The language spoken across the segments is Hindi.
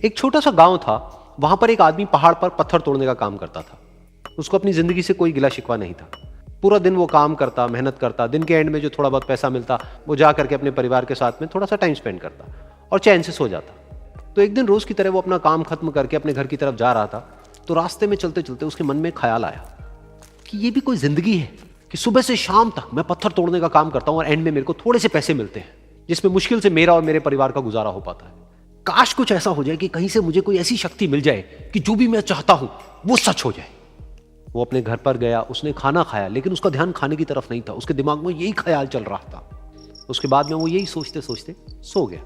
एक छोटा सा गांव था। वहां पर एक आदमी पहाड़ पर पत्थर तोड़ने का काम करता था। उसको अपनी जिंदगी से कोई गिला शिकवा नहीं था। पूरा दिन वो काम करता, मेहनत करता। दिन के एंड में जो थोड़ा बहुत पैसा मिलता वो जा करके अपने परिवार के साथ में थोड़ा सा टाइम स्पेंड करता और चैन से सो जाता। तो एक दिन रोज की तरह वो अपना काम खत्म करके अपने घर की तरफ जा रहा था। तो रास्ते में चलते चलते उसके मन में ख्याल आया कि ये भी कोई जिंदगी है कि सुबह से शाम तक मैं पत्थर तोड़ने का काम करता हूं और एंड में मेरे को थोड़े से पैसे मिलते हैं, जिसमें मुश्किल से मेरा और मेरे परिवार का गुजारा हो पाता है। काश कुछ ऐसा हो जाए कि कहीं से मुझे कोई ऐसी शक्ति मिल जाए कि जो भी मैं चाहता हूं वो सच हो जाए। वो अपने घर पर गया, उसने खाना खाया, लेकिन उसका ध्यान खाने की तरफ नहीं था। उसके दिमाग में यही ख्याल चल रहा था। उसके बाद में वो यही सोचते सोचते सो गया।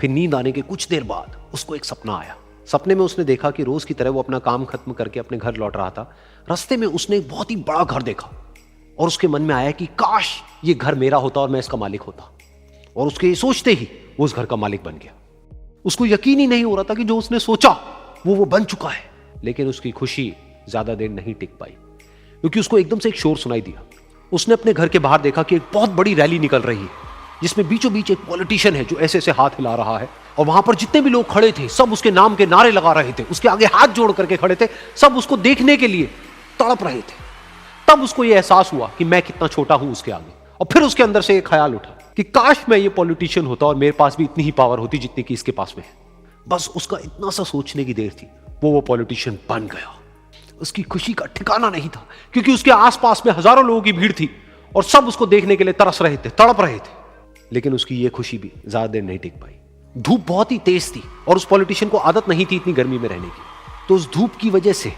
फिर नींद आने के कुछ देर बाद उसको एक सपना आया। सपने में उसने देखा कि रोज की तरह वो अपना काम खत्म करके अपने घर लौट रहा था। रास्ते में उसने एक बहुत ही बड़ा घर देखा और उसके मन में आया कि काश ये घर मेरा होता और मैं इसका मालिक होता। और उसके ये सोचते ही वो उस घर का मालिक बन गया। उसको यकीन ही नहीं हो रहा था कि जो उसने सोचा वो बन चुका है। लेकिन उसकी खुशी ज्यादा देर नहीं टिक पाई, क्योंकि उसको एकदम से एक शोर सुनाई दिया। उसने अपने घर के बाहर देखा कि एक बहुत बड़ी रैली निकल रही है, जिसमें बीचों बीच एक पॉलिटिशियन है जो ऐसे ऐसे हाथ हिला रहा है। और वहां पर जितने भी लोग खड़े थे सब उसके नाम के नारे लगा रहे थे, उसके आगे हाथ जोड़ करके खड़े थे, सब उसको देखने के लिए तड़प रहे थे। तब उसको यह एहसास हुआ कि मैं कितना छोटा हूं उसके आगे। और फिर उसके अंदर से एक ख्याल उठा कि काश मैं ये पॉलिटिशियन होता और मेरे पास भी इतनी ही पावर होती जितनी कि इसके पास में है। बस उसका इतना सा सोचने की देर थी, वो पॉलिटिशियन बन गया। उसकी खुशी का ठिकाना नहीं था, क्योंकि उसके आसपास में हजारों लोगों की भीड़ थी और सब उसको देखने के लिए तरस रहे थे, तड़प रहे थे। लेकिन उसकी ये खुशी भी ज्यादा देर नहीं टिक पाई। धूप बहुत ही तेज थी और उस पॉलिटिशियन को आदत नहीं थी इतनी गर्मी में रहने की। तो उस धूप की वजह से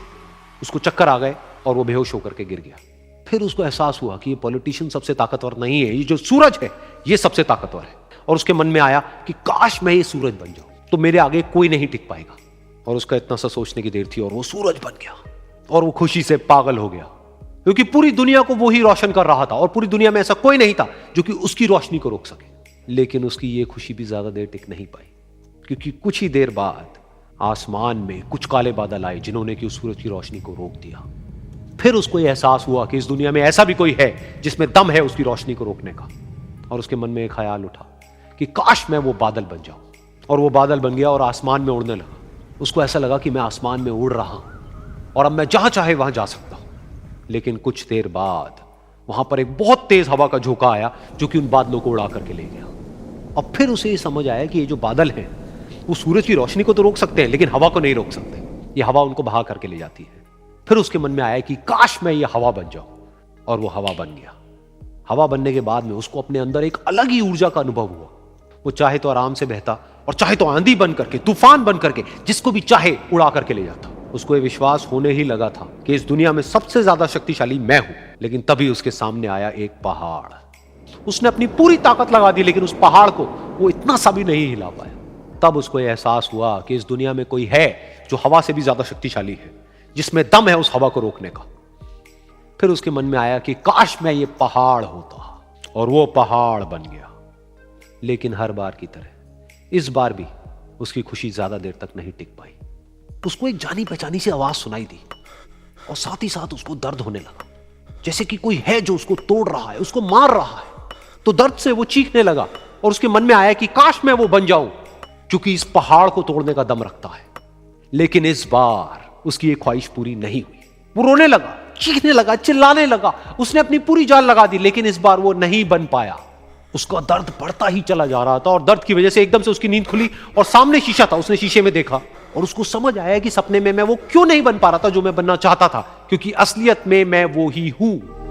उसको चक्कर आ गए और वो बेहोश होकर के गिर गया। फिर उसको एहसास हुआ कि ये पॉलिटिशियन सबसे ताकतवर नहीं है, ये जो सूरज है ये सबसे ताकतवर है। और उसके मन में आया कि काश मैं ये सूरज बन जाऊं तो मेरे आगे कोई नहीं टिक पाएगा। और उसका इतना सा सोचने की देर थी और वो सूरज बन गया। और वो खुशी से पागल हो गया, क्योंकि पूरी दुनिया को वो ही रोशन कर रहा था और पूरी दुनिया में ऐसा कोई नहीं था जो कि उसकी रोशनी को रोक सके। लेकिन उसकी ये खुशी भी ज्यादा देर टिक नहीं पाई, क्योंकि कुछ ही देर बाद आसमान में कुछ काले बादल आए जिन्होंने कि उस सूरज की रोशनी को रोक दिया। फिर उसको यह एहसास हुआ कि इस दुनिया में ऐसा भी कोई है जिसमें दम है उसकी रोशनी को रोकने का। और उसके मन में एक ख्याल उठा कि काश मैं वो बादल बन जाऊं। और वो बादल बन गया और आसमान में उड़ने लगा। उसको ऐसा लगा कि मैं आसमान में उड़ रहा हूं और अब मैं जहां चाहे वहां जा सकता हूं। लेकिन कुछ देर बाद वहां पर एक बहुत तेज हवा का झोंका आया जो कि उन बादलों को उड़ा करके ले गया। और फिर उसे ये समझ आया कि ये जो बादल हैं वो सूरज की रोशनी को तो रोक सकते हैं, लेकिन हवा को नहीं रोक सकते। ये हवा उनको बहा करके ले जाती है। फिर उसके मन में आया कि काश मैं ये हवा बन जाऊं। और वो हवा बन गया। हवा बनने के बाद में उसको अपने अंदर एक अलग ही ऊर्जा का अनुभव हुआ। वो चाहे तो आराम से बहता और चाहे तो आंधी बन करके, तूफान बन करके जिसको भी चाहे उड़ा करके ले जाता। उसको ये विश्वास होने ही लगा था कि इस दुनिया में सबसे ज्यादा शक्तिशाली मैं हूं। लेकिन तभी उसके सामने आया एक पहाड़। उसने अपनी पूरी ताकत लगा दी, लेकिन उस पहाड़ को वो इतना सा भी नहीं हिला पाया। तब उसको यह एहसास हुआ कि इस दुनिया में कोई है जो हवा से भी ज्यादा शक्तिशाली है, जिसमें दम है उस हवा को रोकने का। फिर उसके मन में आया कि काश मैं ये पहाड़ होता। और वो पहाड़ बन गया। लेकिन हर बार की तरह इस बार भी उसकी खुशी ज्यादा देर तक नहीं टिक पाई। उसको एक जानी पहचानी सी आवाज सुनाई दी और साथ ही साथ उसको दर्द होने लगा, जैसे कि कोई है जो उसको तोड़ रहा है, उसको मार रहा है। तो दर्द से वो चीखने लगा और उसके मन में आया कि काश मैं वो बन जाऊं क्योंकि इस पहाड़ को तोड़ने का दम रखता है। लेकिन इस बार उसकी ये ख्वाहिश पूरी नहीं हुई। वो रोने लगा, चीखने लगा, चिल्लाने लगा। उसने अपनी पूरी जान लगा दी, लेकिन इस बार वो नहीं बन पाया। उसका दर्द बढ़ता ही चला जा रहा था और दर्द की वजह से एकदम से उसकी नींद खुली और सामने शीशा था। उसने शीशे में देखा और उसको समझ आया कि सपने में मैं वो क्यों नहीं बन पा रहा था जो मैं बनना चाहता था, क्योंकि असलियत में मैं वो ही हूं।